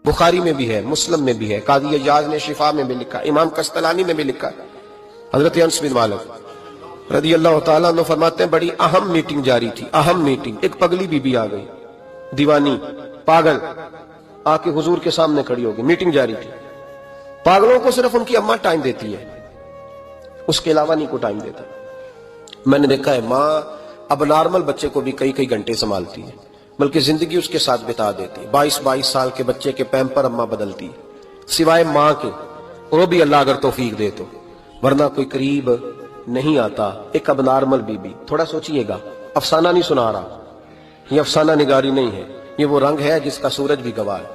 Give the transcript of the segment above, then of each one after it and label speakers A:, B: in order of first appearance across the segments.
A: बुखारी में भी है, मुस्लिम में भी है, काजी अय्याज ने शिफा में भी लिखा, इमाम कस्तलानी ने भी लिखा। हजरत अनस बिन मालिक रदी अल्लाह तआला अन्हु फरमाते हैं बड़ी अहम मीटिंग जारी थी, अहम मीटिंग। एक पगली बीबी आ गई, दीवानी पागल, आके हुजूर के सामने खड़ी होगी, मीटिंग जारी थी। पागलों को सिर्फ उनकी अम्मा टाइम देती है, उसके अलावा नहीं को टाइम देता। मैंने देखा है माँ अब नॉर्मल बच्चे को भी कई कई घंटे संभालती है, बल्कि जिंदगी उसके साथ बिता देती है। 22-22 साल के बच्चे के पैम्पर अम्मा बदलती है, सिवाय माँ के, वो भी अल्लाह अगर तौफीक दे तो, वरना कोई करीब नहीं आता। एक अब नॉर्मल बीबी, थोड़ा सोचिएगा, अफसाना नहीं सुना रहा, ये अफसाना निगारी नहीं है, ये वो रंग है जिसका सूरज भी गवाह है,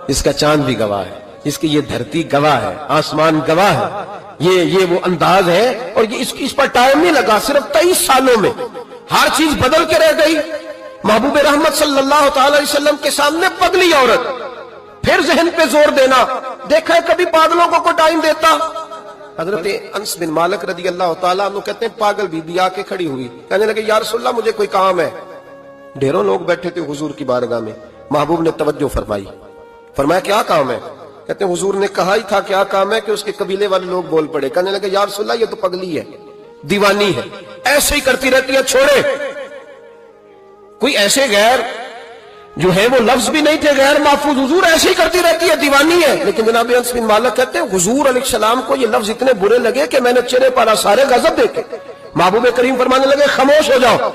A: जिसका चांद भी गवाह है, जिसकी ये धरती गवाह है, आसमान गवाह है। ये वो अंदाज है, और ये इस पर टाइम नहीं लगा, सिर्फ 23 सालों में हर चीज बदल के रह गई। महबूब रहमत सल्लल्लाहु अलैहि वसल्लम के सामने पगली औरत, फिर जहन पे जोर देना। देखा है कभी पागलों को टाइम देता? हजरत अनस बिन मालिक रदी अल्लाह तआला अन्हु कहते हैं पागल बीबी आके खड़ी हुई, कहने लगे या रसूलल्लाह मुझे कोई काम है। ढेरों लोग बैठे थे हुजूर की बारगाह में, महबूब ने तवज्जो फरमाई, फरमाया क्या काम है? कहते हैं हुजूर ने कहा ही था क्या काम है कि उसके कबीले वाले लोग बोल पड़े, कहने लगे या रसूलल्लाह ये तो पगली है, दीवानी है, ऐसे ही करती रहती है, छोड़े। कोई ऐसे गैर जो है वो लफ्ज भी नहीं थे गैर महफूज, हुजूर ऐसे ही करती रहती है, दीवानी है। लेकिन जनाब अनस बिन मालिक कहते हैं हुजूर अलैहिस्सलाम को ये लफ्ज इतने बुरे लगे कि मैंने चेहरे पर सारे गजब देखे। महबूब करीम फरमाने लगे खामोश हो जाओ,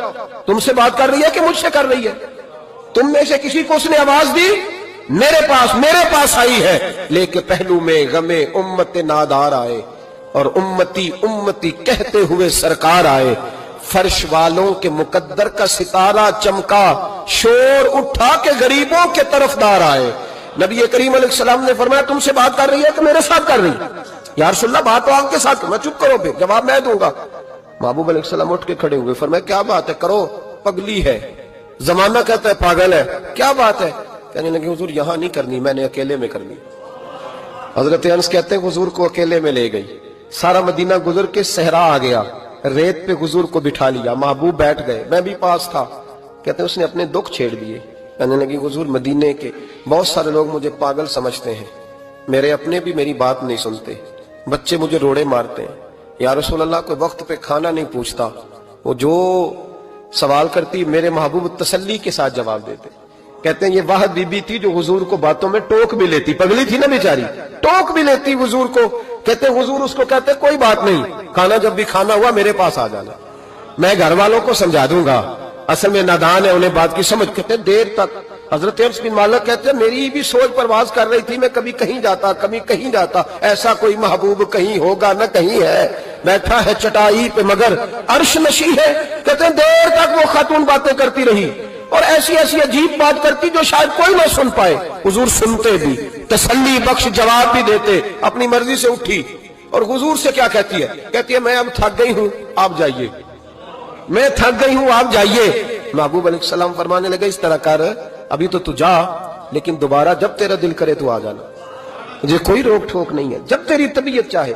A: तुमसे बात कर रही है कि मुझसे कर रही है? तुम में से किसी को उसने आवाज दी? मेरे पास आई है, लेके पहलू में गमे उम्मत नादार आए, और उम्मती उम्मती कहते हुए सरकार आए। फर्श वालों के मुकद्दर का सितारा चमका, शोर उठा के गरीबों के तरफदार आए। नबी करीम अलैहिस्सलाम ने फरमाया तुमसे बात कर रही है कि मेरे साथ कर रही है? या रसूलल्लाह बात तो आपके साथ, मैं चुप करो, फिर जवाब मैं दूंगा। महबूब अलैहिस्सलाम उठ के खड़े हुए, फरमाया क्या बात है, करो, पगली है, जमाना कहता है पागल है, क्या बात है? कहने लगे हुजूर यहां नहीं करनी, मैंने अकेले में करनी। हजरत अनस कहते हैं हुजूर को अकेले में ले गई, सारा मदीना गुजर के सहरा आ गया, रेत पे हुजूर को बिठा लिया, महबूब बैठ गए, मैं भी पास था। कहते हैं उसने अपने दुख छेड़ दिए, कहने लगी हुजूर मदीने के बहुत सारे लोग मुझे पागल समझते हैं, मेरे अपने भी मेरी बात नहीं सुनते, बच्चे मुझे रोड़े मारते हैं, या रसूल अल्लाह कोई वक्त पे खाना नहीं पूछता, वो जो सवाल करती मेरे महबूब तसल्ली के साथ जवाब देते। कहते हैं ये वाहद बीबी थी जो हुजूर को बातों में टोक भी लेती, पगली थी ना बेचारी, टोक भी लेती हुजूर को। कहते हुजूर उसको कहते कोई बात नहीं, खाना जब भी खाना हुआ मेरे पास आ जाना, मैं घर वालों को समझा दूंगा, असल में नादान है, उन्हें बात की समझ। कहते देर तक हजरत अनस बिन मालिक कहते मेरी भी सोच परवाज कर रही थी, मैं कभी कहीं जाता कभी कहीं जाता, ऐसा कोई महबूब कहीं होगा न कहीं है, बैठा है चटाई पे मगर अर्श नशी है। कहते देर तक वो खातून बातें करती रही, और ऐसी ऐसी अजीब बात करती जो शायद कोई ना सुन पाए। हुजूर सुनते भी, तसल्ली बख्श जवाब भी देते, अपनी मर्जी से उठी, और हुजूर से क्या कहती है? कहती है मैं अब थक गई हूं, आप जाइए, मैं थक गई हूं, आप जाइए। महबूब अलैहिस्सलाम फरमाने लगे इस तरह कर, अभी तो तू जा, लेकिन दोबारा जब तेरा दिल करे तू आ जाना, मुझे कोई रोक ठोक नहीं है, जब तेरी तबीयत चाहे।